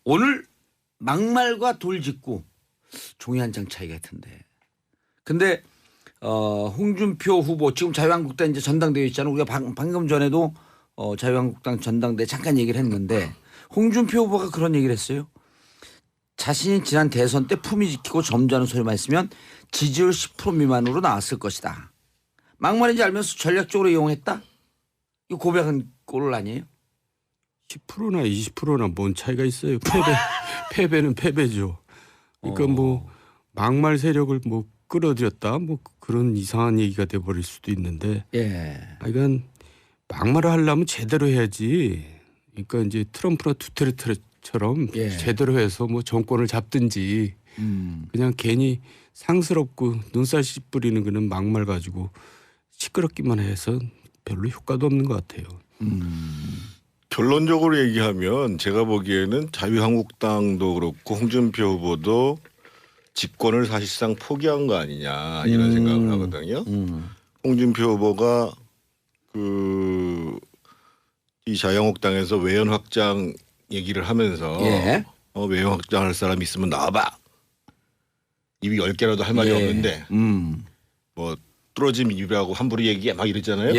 오늘 막말과 돌직구 종이 한 장 차이 같은데. 근데 홍준표 후보 지금 자유한국당 이제 전당대회 있잖아요. 우리가 방금 전에도 자유한국당 전당대회 잠깐 얘기를 했는데 홍준표 후보가 그런 얘기를 했어요. 자신이 지난 대선 때 품위 지키고 점잖은 소리만 했으면 지지율 10% 미만으로 나왔을 것이다. 막말인지 알면서 전략적으로 이용했다? 이거 고백은 꼴 아니에요? 10%나 20%나 뭔 차이가 있어요. 패배는 패배죠. 그러니까 뭐 막말 세력을 뭐 끌어들였다 뭐 그런 이상한 얘기가 돼버릴 수도 있는데. 예. 이건 막말을 하려면 제대로 해야지. 그러니까 이제 트럼프나 두테르테처럼 제대로 해서 뭐 정권을 잡든지 그냥 괜히 상스럽고 눈살 씨 뿌리는 그런 막말 가지고 시끄럽기만 해서 별로 효과도 없는 것 같아요. 결론적으로 얘기하면 제가 보기에는 자유한국당도 그렇고 홍준표 후보도 집권을 사실상 포기한 거 아니냐 이런 생각을 하거든요. 홍준표 후보가 이 자유한국당에서 외연 확장 얘기를 하면서 외연 확장할 사람 있으면 나와봐. 입이 10개라도 할 말이 없는데 뭐 뚫어진 입이라고 함부로 얘기해 막 이랬잖아요.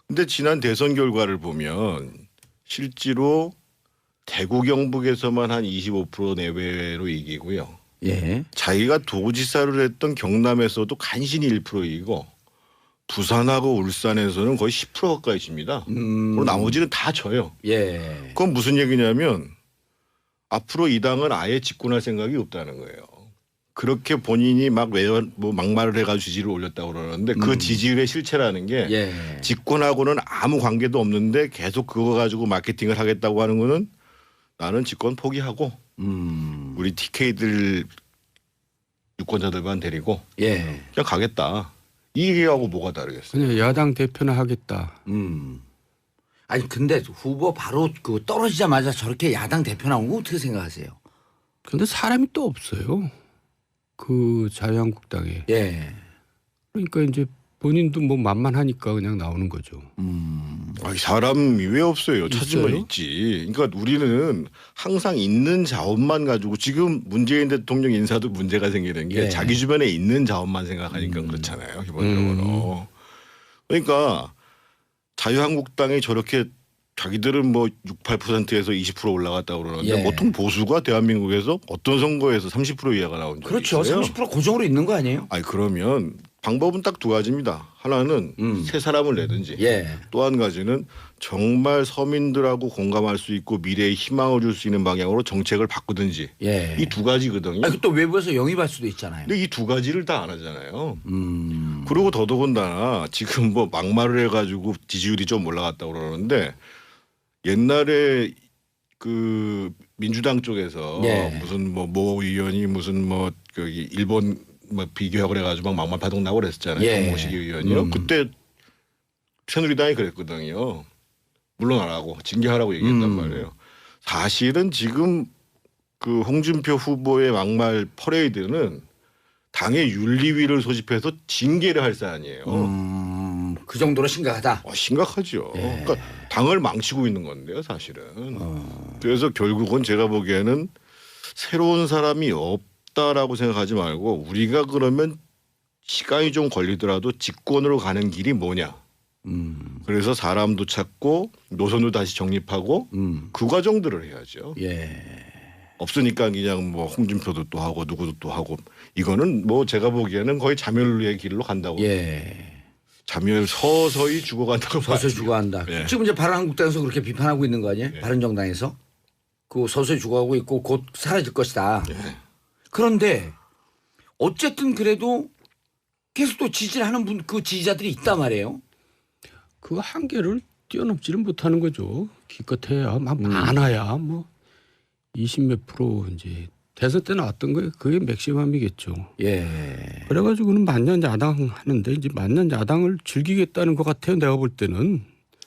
근데 지난 대선 결과를 보면 실제로 대구 경북에서만 한 25% 내외로 이기고요. 자기가 도지사를 했던 경남에서도 간신히 1% 이기고 부산하고 울산에서는 거의 10% 가까이 집니다. 그리고 나머지는 다 져요. 그건 무슨 얘기냐면 앞으로 이 당은 아예 집권할 생각이 없다는 거예요. 그렇게 본인이 막 뭐 막말을 해가지고 지지를 올렸다고 그러는데 그 지지율의 실체라는 게 집권하고는 아무 관계도 없는데 계속 그거 가지고 마케팅을 하겠다고 하는 거는 나는 집권 포기하고 우리 TK들 유권자들만 데리고 그냥 가겠다. 이 얘기하고 뭐가 다르겠어요. 그냥 야당 대표나 하겠다. 아니 근데 후보 바로 그 떨어지자마자 저렇게 야당 대표 나온 거 어떻게 생각하세요? 근데 사람이 또 없어요. 그 자유한국당에. 그러니까 이제 본인도 뭐 만만하니까 그냥 나오는 거죠. 사람이 왜 없어요? 찾으면 있어요? 있지. 그러니까 우리는 항상 있는 자원만 가지고 지금 문재인 대통령 인사도 문제가 생기는 게 자기 주변에 있는 자원만 생각하니까 그렇잖아요. 기본적으로. 그러니까 자유한국당이 저렇게 자기들은 뭐 6, 8%에서 20% 올라갔다고 그러는데 보통 보수가 대한민국에서 어떤 선거에서 30% 이하가 나온 적이 그렇죠. 있어요. 30% 고정으로 있는 거 아니에요? 아니 그러면 방법은 딱 두 가지입니다. 하나는 새 사람을 내든지 또 한 가지는 정말 서민들하고 공감할 수 있고 미래에 희망을 줄 수 있는 방향으로 정책을 바꾸든지 이 두 가지거든요. 아니, 또 외부에서 영입할 수도 있잖아요. 근데 이 두 가지를 다 안 하잖아요. 그리고 더더군다나 지금 뭐 막말을 해가지고 지지율이 좀 올라갔다고 그러는데 옛날에 그 민주당 쪽에서 무슨 뭐 의원이 무슨 뭐 그 일본 뭐 비교하고 그래가지고 막 막말 파동 나고 그랬었잖아요. 정모식 의원이요. 그때 새누리당이 그랬거든요. 물러나라고 징계하라고 얘기했단 말이에요. 사실은 지금 그 홍준표 후보의 막말 퍼레이드는 당의 윤리위를 소집해서 징계를 할 사안이에요. 그 정도로 심각하다. 심각하죠. 그러니까 당을 망치고 있는 건데요, 사실은. 그래서 결국은 제가 보기에는 새로운 사람이 없다라고 생각하지 말고 우리가 그러면 시간이 좀 걸리더라도 집권으로 가는 길이 뭐냐. 그래서 사람도 찾고 노선도 다시 정립하고 그 과정들을 해야죠. 없으니까 그냥 뭐 홍준표도 또 하고 누구도 또 하고 이거는 뭐 제가 보기에는 거의 자멸의 길로 간다고. 자멸 서서히 죽어간다고 봐요. 서서히 죽어간다. 지금 이제 바른한국당에서 그렇게 비판하고 있는 거 아니에요? 바른정당에서. 그 서서히 죽어가고 있고 곧 사라질 것이다. 그런데 어쨌든 그래도 계속 또 지지를 하는 그 지지자들이 있단 말이에요. 그 한계를 뛰어넘지는 못하는 거죠. 기껏해야 막 많아야 뭐 20몇 프로 이제 대선 때 나왔던 거예요. 그게 맥시멈이겠죠. 그래가지고는 만년 야당 하는데 이제 만년 야당을 즐기겠다는 것 같아요. 내가 볼 때는.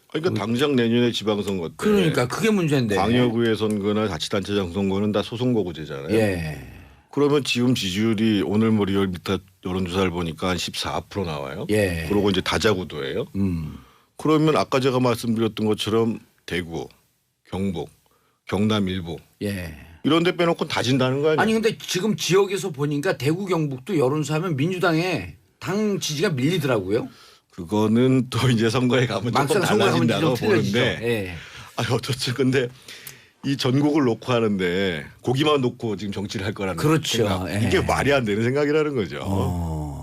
그러니까 당장 내년에 지방선거 때. 그러니까 그게 문제인데. 광역의회 선거나 자치단체장 선거는 다 소선거구제잖아요. 그러면 지금 지지율이 오늘 뭐 리얼미터 여론조사를 보니까 한 14% 나와요. 그러고 이제 다자구도예요. 그러면 아까 제가 말씀드렸던 것처럼 대구, 경북, 경남 일부 이런 데 빼놓고 다 진다는 거 아니에요? 아니 근데 지금 지역에서 보니까 대구 경북도 여론조사하면 민주당에 당 지지가 밀리더라고요. 그거는 또 이제 선거에 가면 조금 막상 선거에 가면 달라진다고 좀 틀려지죠. 보는데 예. 아니 어쩌지 근데 이 전국을 놓고 하는데 고기만 놓고 지금 정치를 할 거라는 그렇죠. 생각. 예. 이게 말이 안 되는 생각이라는 거죠.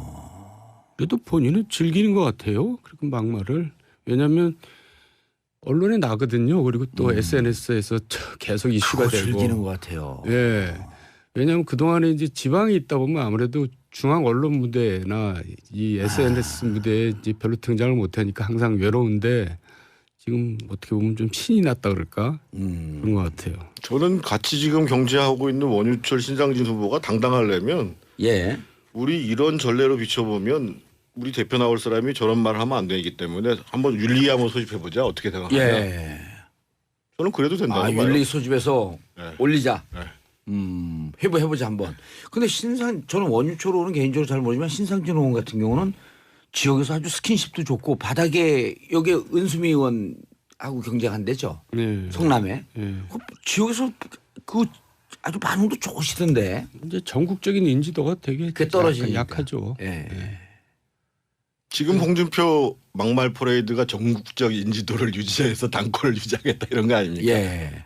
그래도 본인은 즐기는 것 같아요. 그리고 막말을. 왜냐하면 언론에 나거든요. 그리고 또 SNS에서 계속 이슈가 그거 되고. 즐기는 것 같아요. 예. 왜냐하면 그동안에 이제 지방에 있다 보면 아무래도 중앙 언론 무대나 이 SNS 무대에 이제 별로 등장을 못하니까 항상 외로운데 지금 어떻게 보면 좀 신이 났다 그럴까 그런 것 같아요. 저는 같이 지금 경제하고 있는 원유철 신상진 후보가 당당하려면 예. 우리 이런 전례로 비춰보면 우리 대표 나올 사람이 저런 말을 하면 안 되기 때문에 한번 윤리 한번 소집해보자. 어떻게 생각하냐. 예. 저는 그래도 된다고 봐요. 윤리 소집해서 네. 올리자. 네. 해보자 한번. 근데 저는 원유철 의원은 개인적으로 잘 모르지만 신상진 의원 같은 경우는 지역에서 아주 스킨십도 좋고 바닥에 여기 은수미 의원하고 경쟁한대죠. 네. 성남에. 네. 그 지역에서 그 아주 반응도 좋으시던데. 이제 전국적인 인지도가 되게 그게 떨어지니까. 약하죠. 예. 지금 홍준표 막말 퍼레이드가 전국적 인지도를 유지해서 당권을 유지하겠다 이런 거 아닙니까? 예.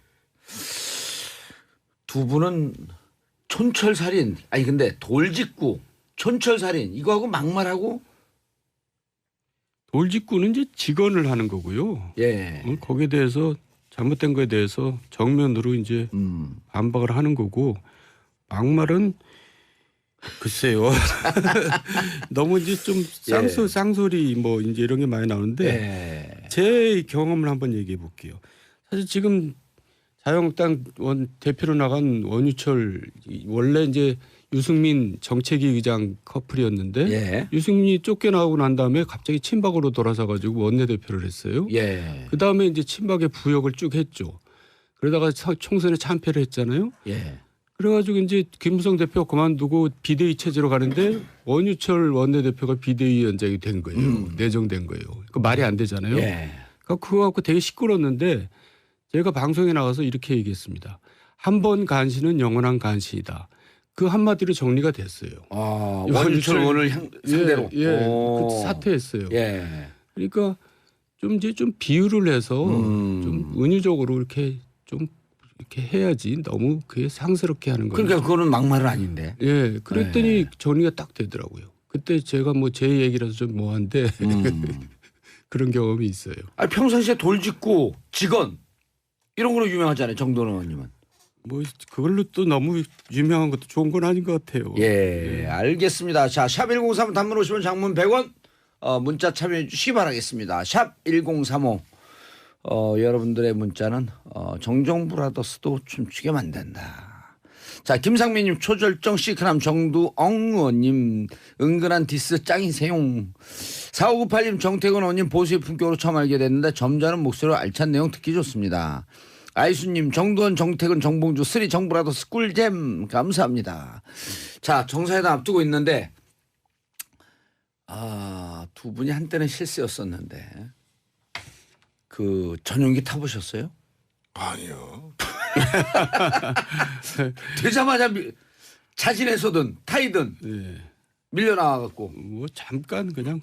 두 분은 촌철살인 아니 근데 돌직구 촌철살인 이거하고 막말하고 돌직구는 이제 직언을 하는 거고요. 예. 거기에 대해서 잘못된 거에 대해서 정면으로 이제 반박을 하는 거고 막말은 글쎄요. 너무 이제 좀 쌍소리 뭐 이제 이런 게 많이 나오는데 예. 제 경험을 한번 얘기해 볼게요. 사실 지금 자유한국당 대표로 나간 원유철 원래 이제 유승민 정책위 의장 커플이었는데 예. 유승민이 쫓겨나오고 난 다음에 갑자기 친박으로 돌아서 가지고 원내대표를 했어요. 예. 그 다음에 이제 친박의 부역을 쭉 했죠. 그러다가 총선에 참패를 했잖아요. 예. 그래가지고 이제 김무성 대표 그만두고 비대위 체제로 가는데 원유철 원내대표가 비대위원장이 된 거예요. 내정된 거예요. 그 말이 안 되잖아요. 예. 그러니까 그거 갖고 되게 시끄러웠는데 제가 방송에 나가서 이렇게 얘기했습니다. 한 번 간신은 영원한 간신이다. 그 한마디로 정리가 됐어요. 아, 원유철 의원을 상대로. 예, 그 사퇴했어요. 예. 그러니까 좀 이제 좀 비유를 해서 좀 은유적으로 이렇게 좀 이렇게 해야지 너무 그게 상스럽게 하는 거예요. 그러니까 그거는 막말은 아닌데. 예, 그랬더니 정리가 딱 되더라고요. 그때 제가 뭐 제 얘기라서 좀 뭐한데 그런 경험이 있어요. 아 평상시에 돌직구 직언 이런 걸로 유명하잖아요. 정도원 의원님은. 뭐 그걸로 또 너무 유명한 것도 좋은 건 아닌 것 같아요. 예, 알겠습니다. 자, 샵 1035 단문 50원 장문 100원 문자 참여해 주시기 바라겠습니다. 샵 1035 여러분들의 문자는 정정브라더스도 춤추게 만든다. 자, 김상민님 초절정 시크남 정두엉 의원님 은근한 디스 짱이세요. 4598님 정태근 의원님 보수의 품격으로 처음 알게 됐는데 점잖은 목소리로 알찬 내용 듣기 좋습니다. 아이수님 정두원 정태근 정봉주 쓰리 정브라더스 꿀잼 감사합니다. 자, 정사회담 앞두고 있는데 두 분이 한때는 실세였었는데 그 전용기 타보셨어요? 아니요. 되자마자 자진해서든 타이든 예. 밀려나와갖고 뭐 잠깐 그냥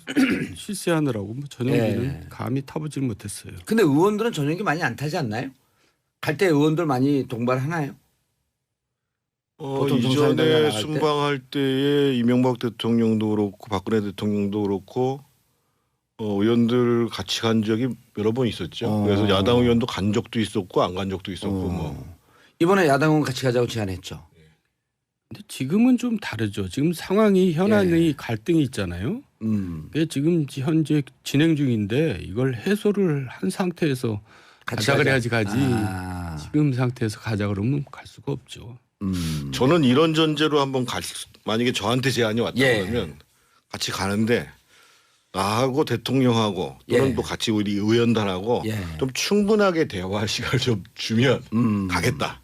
실세하느라고 뭐 전용기는 예. 감히 타보질 못했어요. 근데 의원들은 전용기 많이 안 타지 않나요? 갈 때 의원들 많이 동반하나요? 보통 정사회담 이전에 나갈 때? 순방할 때에 이명박 대통령도 그렇고 박근혜 대통령도 그렇고 의원들 같이 간 적이 여러 번 있었죠. 그래서 야당 의원도 간 적도 있었고 안 간 적도 있었고 뭐. 이번에 야당 의원 같이 가자고 제안했죠. 근데 지금은 좀 다르죠. 지금 상황이 현안의 갈등이 있잖아요. 그게 지금 현재 진행 중인데 이걸 해소를 한 상태에서 가자 그래야지 가지. 지금 상태에서 가자 그러면 갈 수가 없죠. 저는 이런 전제로 한번 만약에 저한테 제안이 왔다 예. 그러면 같이 가는데 나하고 대통령하고 또는 예. 또 같이 우리 의원단하고 예. 좀 충분하게 대화할 시간을 좀 주면 가겠다.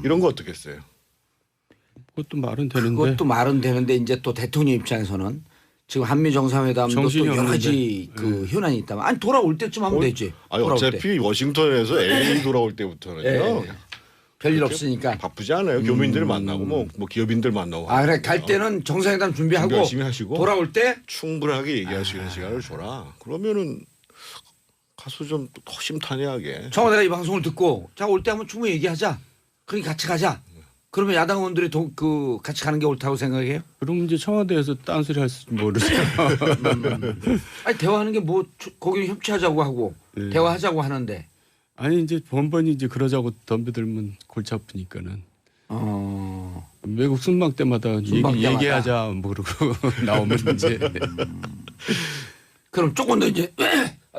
이런 거 어떻겠어요? 그것도 말은 되는데. 그것도 말은 되는데 이제 또 대통령 입장에서는 지금 한미 정상회담도 또 정신이 여러 가지 없는데. 그 현안이 있다면 아니 돌아올 때쯤 하면 되지. 아니 돌아올 어차피 때. 워싱턴에서 LA 돌아올 때부터는요. 예. 별일 그렇게 없으니까. 바쁘지 않아요. 교민들 만나고 뭐 기업인들 만나고. 아 그래 갈 하거든요. 때는 정상회담 준비하고 준비 열심히 하시고 돌아올 때 충분하게 얘기할 수 있는 시간을 줘라. 그러면은 가서 좀 허심탄회하게. 청와대가 이 방송을 듣고 자 올 때 한번 충분히 얘기하자. 그러니 같이 가자. 그러면 야당 의원들이 같이 가는 게 옳다고 생각해요? 그럼 이제 청와대에서 딴소리 할지 모르죠. 아니 대화하는 게 뭐 거기 협치하자고 하고 네. 대화하자고 하는데. 아니 이제 번번이 이제 그러자고 덤벼들면 골치 아프니까는 외국 순방 때마다 얘기하자 모르고 나오면 이제 그럼 조금 더 이제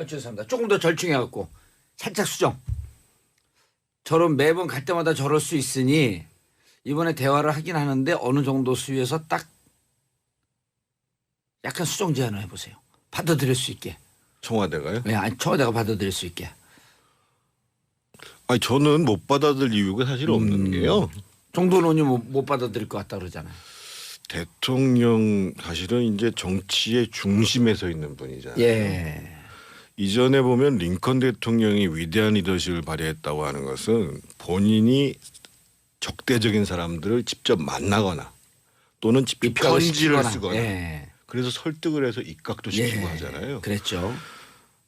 죄송합니다. 조금 더 절충해 갖고 살짝 수정. 저런 매번 갈 때마다 저럴 수 있으니 이번에 대화를 하긴 하는데 어느 정도 수위에서 딱 약간 수정 제안을 해보세요. 받아들일 수 있게. 청와대가요? 네, 아니 청와대가 받아들일 수 있게. 아니 저는 못 받아들일 이유가 사실 없는 게요. 정도는 의원이 못 받아들일 것 같다 그러잖아요. 대통령 사실은 이제 정치의 중심에 서 있는 분이잖아요. 예. 이전에 보면 링컨 대통령이 위대한 리더십을 발휘했다고 하는 것은 본인이 적대적인 사람들을 직접 만나거나 또는 직접 입각을 편지를 시키거나. 쓰거나 예. 그래서 설득을 해서 입각도 시키고 예. 하잖아요. 그랬죠.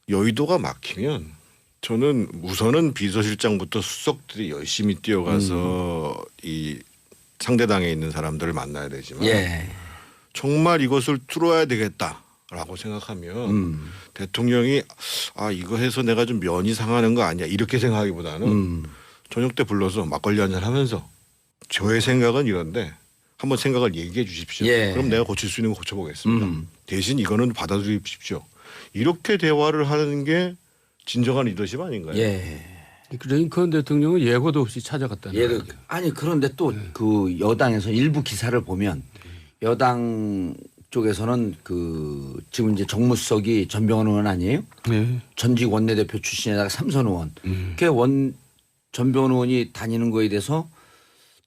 여의도가 막히면 저는 우선은 비서실장부터 수석들이 열심히 뛰어가서 이 상대당에 있는 사람들을 만나야 되지만 예. 정말 이것을 뚫어야 되겠다라고 생각하면 대통령이 이거 해서 내가 좀 면이 상하는 거 아니야 이렇게 생각하기보다는 저녁 때 불러서 막걸리 한잔 하면서 저의 생각은 이런데 한번 생각을 얘기해 주십시오. 예. 그럼 내가 고칠 수 있는 거 고쳐보겠습니다. 대신 이거는 받아들이십시오. 이렇게 대화를 하는 게 진정한 리더십 아닌가요? 예. 링컨 대통령은 예고도 없이 찾아갔다는 예를 거예요. 아니 그런데 또 그 여당에서 일부 기사를 보면 여당 쪽에서는 그 지금 이제 정무수석이 전병헌 의원 아니에요? 네. 전직 원내대표 출신에다가 삼선 의원. 그 전병헌 의원이 다니는 거에 대해서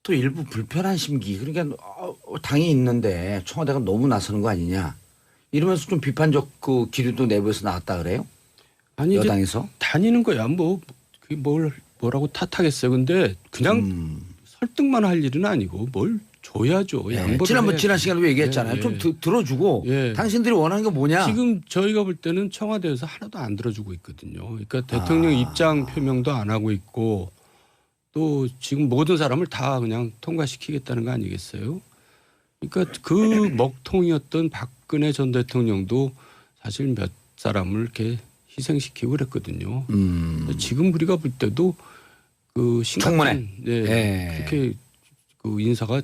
또 일부 불편한 심기. 그러니까 당이 있는데 청와대가 너무 나서는 거 아니냐. 이러면서 좀 비판적 그 기류도 내부에서 나왔다 그래요? 아니 여당에서? 이제 다니는 거야 뭐 그게 뭐라고 탓하겠어요. 근데 그냥 설득만 할 일은 아니고 뭘 줘야죠. 양보를 지난번 해야지. 지난 시간에도 얘기했잖아요. 예, 좀 예. 들어주고 예. 당신들이 원하는 게 뭐냐. 지금 저희가 볼 때는 청와대에서 하나도 안 들어주고 있거든요. 그러니까 대통령 입장 표명도 안 하고 있고 또 지금 모든 사람을 다 그냥 통과시키겠다는 거 아니겠어요? 그러니까 그 먹통이었던 박근혜 전 대통령도 사실 몇 사람을 이렇게 희생시키고 그랬거든요. 지금 우리가 볼 때도 그 청문회. 그렇게 그 인사가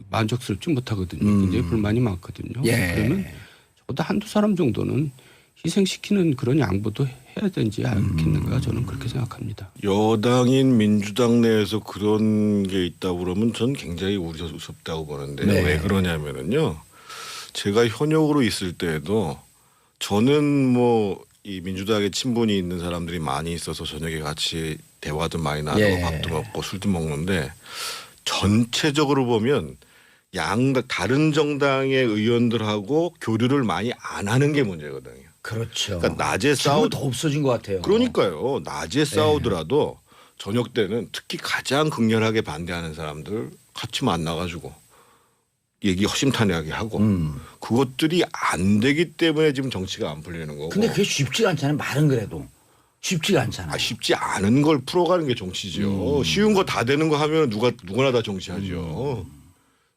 만족스럽지 못하거든요. 굉장히 불만이 많거든요. 예. 그러면 적어도 한두 사람 정도는 희생시키는 그런 양보도 해야 되지 않겠는가 저는 그렇게 생각합니다. 여당인 민주당 내에서 그런 게 있다고 그러면 전 굉장히 우려스럽다고 보는데 네. 왜 그러냐면은요. 제가 현역으로 있을 때에도 저는 뭐 이 민주당에 친분이 있는 사람들이 많이 있어서 저녁에 같이 대화도 많이 나누고 예. 밥도 먹고 술도 먹는데 전체적으로 보면 다른 정당의 의원들하고 교류를 많이 안 하는 게 문제거든요. 그렇죠. 그러니까 낮에 지금은 더 없어진 것 같아요. 그러니까요. 낮에 싸우더라도 저녁 때는 특히 가장 극렬하게 반대하는 사람들 같이 만나가지고 얘기 허심탄회하게 하고 그것들이 안 되기 때문에 지금 정치가 안 풀리는 거고. 근데 그게 쉽지가 않잖아요. 말은 그래도 쉽지가 않잖아요. 쉽지 않은 걸 풀어가는 게 정치죠. 쉬운 거 다 되는 거 하면 누구나 다 정치하죠.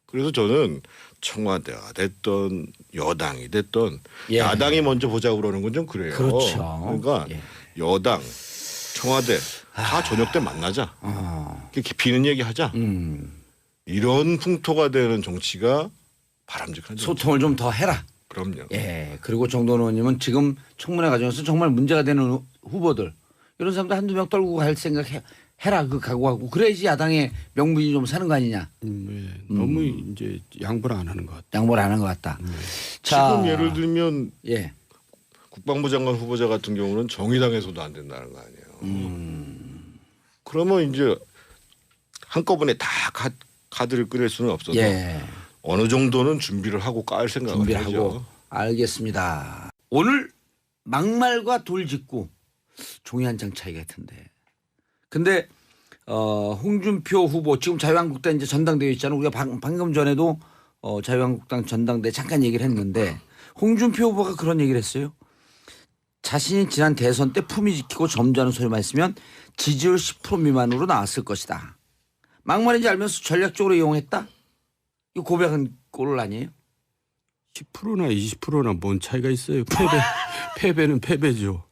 그래서 저는 청와대가 됐던 여당이 됐던 예. 야당이 먼저 보자고 그러는 건 좀 그래요. 그렇죠. 그러니까 예. 여당, 청와대 다 저녁 때 만나자. 이렇게 비는 얘기하자. 이런 풍토가 되는 정치가 바람직한 정치. 소통을 좀 더 해라. 그럼요. 예. 그리고 정도원 의원님은 지금 청문회 과정에서 정말 문제가 되는 후보들 이런 사람들 한두 명 떨고 갈 생각 해라 그 각오하고 그래야지 야당의 명분이 좀 사는 거 아니냐. 너무 이제 양보를 안 하는 것 같아요. 양보를 안 한 것 같다. 지금 예를 들면 예. 국방부 장관 후보자 같은 경우는 정의당에서도 안 된다는 거 아니에요. 그러면 이제 한꺼번에 다 카드를 꺼낼 수는 없어도 예. 어느 정도는 준비를 하고 깔 생각을 준비를 하죠. 하고 알겠습니다. 오늘 막말과 돌직구 종이 한 장 차이 같은데. 근데 홍준표 후보 지금 자유한국당 이제 전당대회 있잖아요. 우리가 방금 전에도 자유한국당 전당대 잠깐 얘기를 했는데 홍준표 후보가 그런 얘기를 했어요. 자신이 지난 대선 때 품위 지키고 점잖은 소리만 했으면 지지율 10% 미만으로 나왔을 것이다. 막말인지 알면서 전략적으로 이용했다? 이거 고백한 꼴 아니에요? 10%나 20%나 뭔 차이가 있어요. 패배는 패배죠.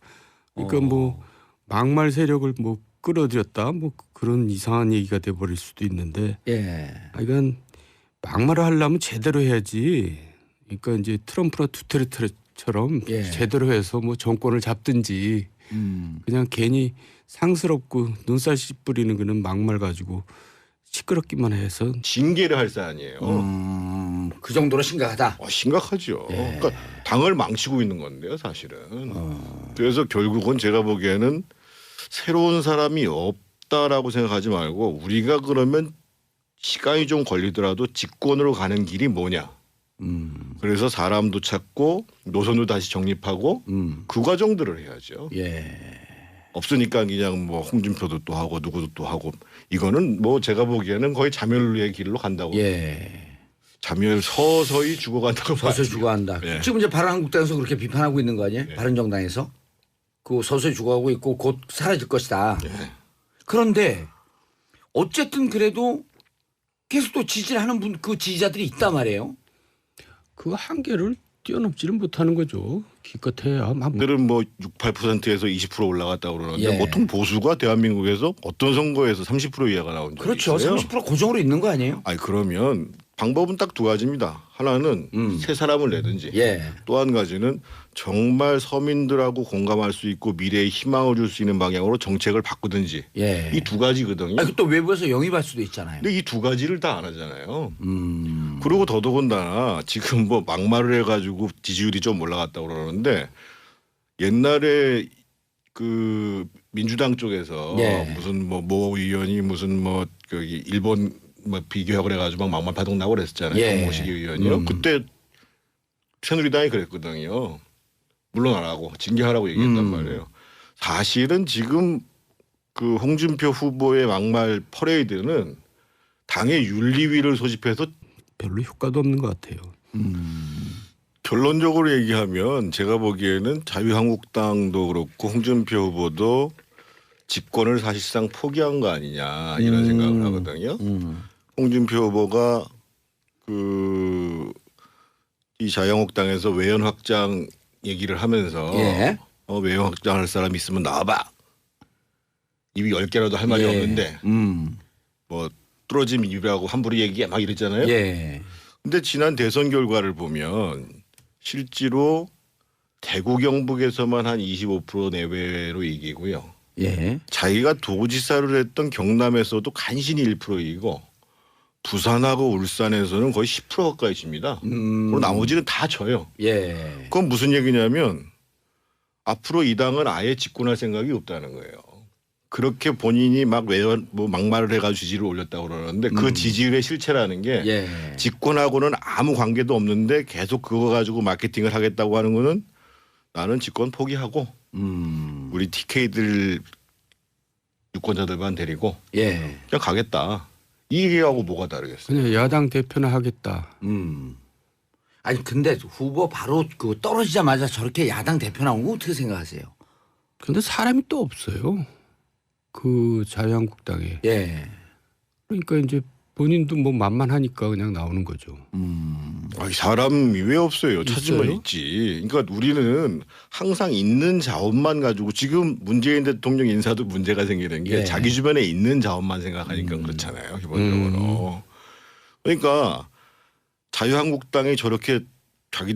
그러니까 뭐 막말 세력을 뭐 끌어들였다 뭐 그런 이상한 얘기가 돼버릴 수도 있는데 예. 이건 막말을 하려면 제대로 해야지. 그러니까 이제 트럼프나 두테르테처럼 예. 제대로 해서 뭐 정권을 잡든지 그냥 괜히 상스럽고 눈살 찌푸리는 그런 막말 가지고 시끄럽기만 해서 징계를 할 사안이에요. 그 정도로 심각하다. 심각하죠. 그러니까 당을 망치고 있는 건데요, 사실은. 그래서 결국은 제가 보기에는 새로운 사람이 없다라고 생각하지 말고 우리가 그러면 시간이 좀 걸리더라도 집권으로 가는 길이 뭐냐. 그래서 사람도 찾고 노선도 다시 정립하고 그 과정들을 해야죠. 예. 없으니까 그냥 뭐 홍준표도 또 하고 누구도 또 하고 이거는 뭐 제가 보기에는 거의 자멸의 길로 간다고. 예. 자멸 서서히 죽어간다고 봐요. 서서히 죽어간다. 예. 지금 이제 바른한국당에서 그렇게 비판하고 있는 거 아니에요? 바른정당에서 그 서서히 죽어가고 있고 곧 사라질 것이다. 예. 그런데 어쨌든 그래도 계속 또 지지를 하는 분 그 지지자들이 있단 말이에요. 그 한계를 뛰어넘지는 못하는 거죠. 기껏해야 들은 뭐 6, 8%에서 20% 올라갔다고 그러는데 예. 보통 보수가 대한민국에서 어떤 선거에서 30% 이하가 나온 적이 그렇죠. 있어요. 30% 고정으로 있는 거 아니에요? 아니 그러면 방법은 딱 두 가지입니다. 하나는 새 사람을 내든지 예. 또 한 가지는 정말 서민들하고 공감할 수 있고 미래에 희망을 줄 수 있는 방향으로 정책을 바꾸든지 예. 이 두 가지거든요. 아니, 또 외부에서 영입할 수도 있잖아요. 근데 이 두 가지를 다 안 하잖아요. 그리고 더더군다나 지금 뭐 막말을 해가지고 지지율이 좀 올라갔다고 그러는데 옛날에 그 민주당 쪽에서 예. 무슨 모 의원이 무슨 뭐 여기 일본 뭐 비교하고 그래가지고 막 막말 파동 나고 그랬었잖아요. 예. 정모식 의원이요. 그때 새누리당이 그랬거든요. 물러나라고 징계하라고 얘기했단 말이에요. 사실은 지금 그 홍준표 후보의 막말 퍼레이드는 당의 윤리위를 소집해서 별로 효과도 없는 것 같아요. 결론적으로 얘기하면 제가 보기에는 자유한국당도 그렇고 홍준표 후보도 집권을 사실상 포기한 거 아니냐 이런 생각을 하거든요. 홍준표 후보가 그 이 자유한국당에서 외연 확장 얘기를 하면서 예. 외연 확장할 사람 있으면 나와봐. 입이 10개라도 할 말이 예. 없는데 뭐 뚫어진 입이라고 함부로 얘기해 막 이랬잖아요. 예. 근데 지난 대선 결과를 보면 실제로 대구 경북에서만 한 25% 내외로 이기고요. 예. 자기가 도지사를 했던 경남에서도 간신히 1% 이기고 부산하고 울산에서는 거의 10% 가까이 집니다. 그리고 나머지는 다 져요. 예. 그건 무슨 얘기냐면 앞으로 이 당은 아예 집권할 생각이 없다는 거예요. 그렇게 본인이 막 외연 뭐 막말을 해가지고 지지를 올렸다고 그러는데 그 지지율의 실체라는 게 예. 집권하고는 아무 관계도 없는데 계속 그거 가지고 마케팅을 하겠다고 하는 거는 나는 집권 포기하고 우리 TK들 유권자들만 데리고 예. 그냥 가겠다. 이 얘기하고 뭐가 다르겠어요? 그냥 야당 대표나 하겠다. 아니 근데 후보 바로 그 떨어지자마자 저렇게 야당 대표 나온 거 어떻게 생각하세요? 그런데 사람이 또 없어요. 그 자유한국당에. 예. 그러니까 이제 본인도 뭐 만만하니까 그냥 나오는 거죠. 아니, 사람이 왜 없어요? 찾으면 있어요? 있지. 그러니까 우리는 항상 있는 자원만 가지고 지금 문재인 대통령 인사도 문제가 생기는 게 예. 자기 주변에 있는 자원만 생각하니까 그렇잖아요. 기본적으로. 그러니까 자유한국당이 저렇게 자기들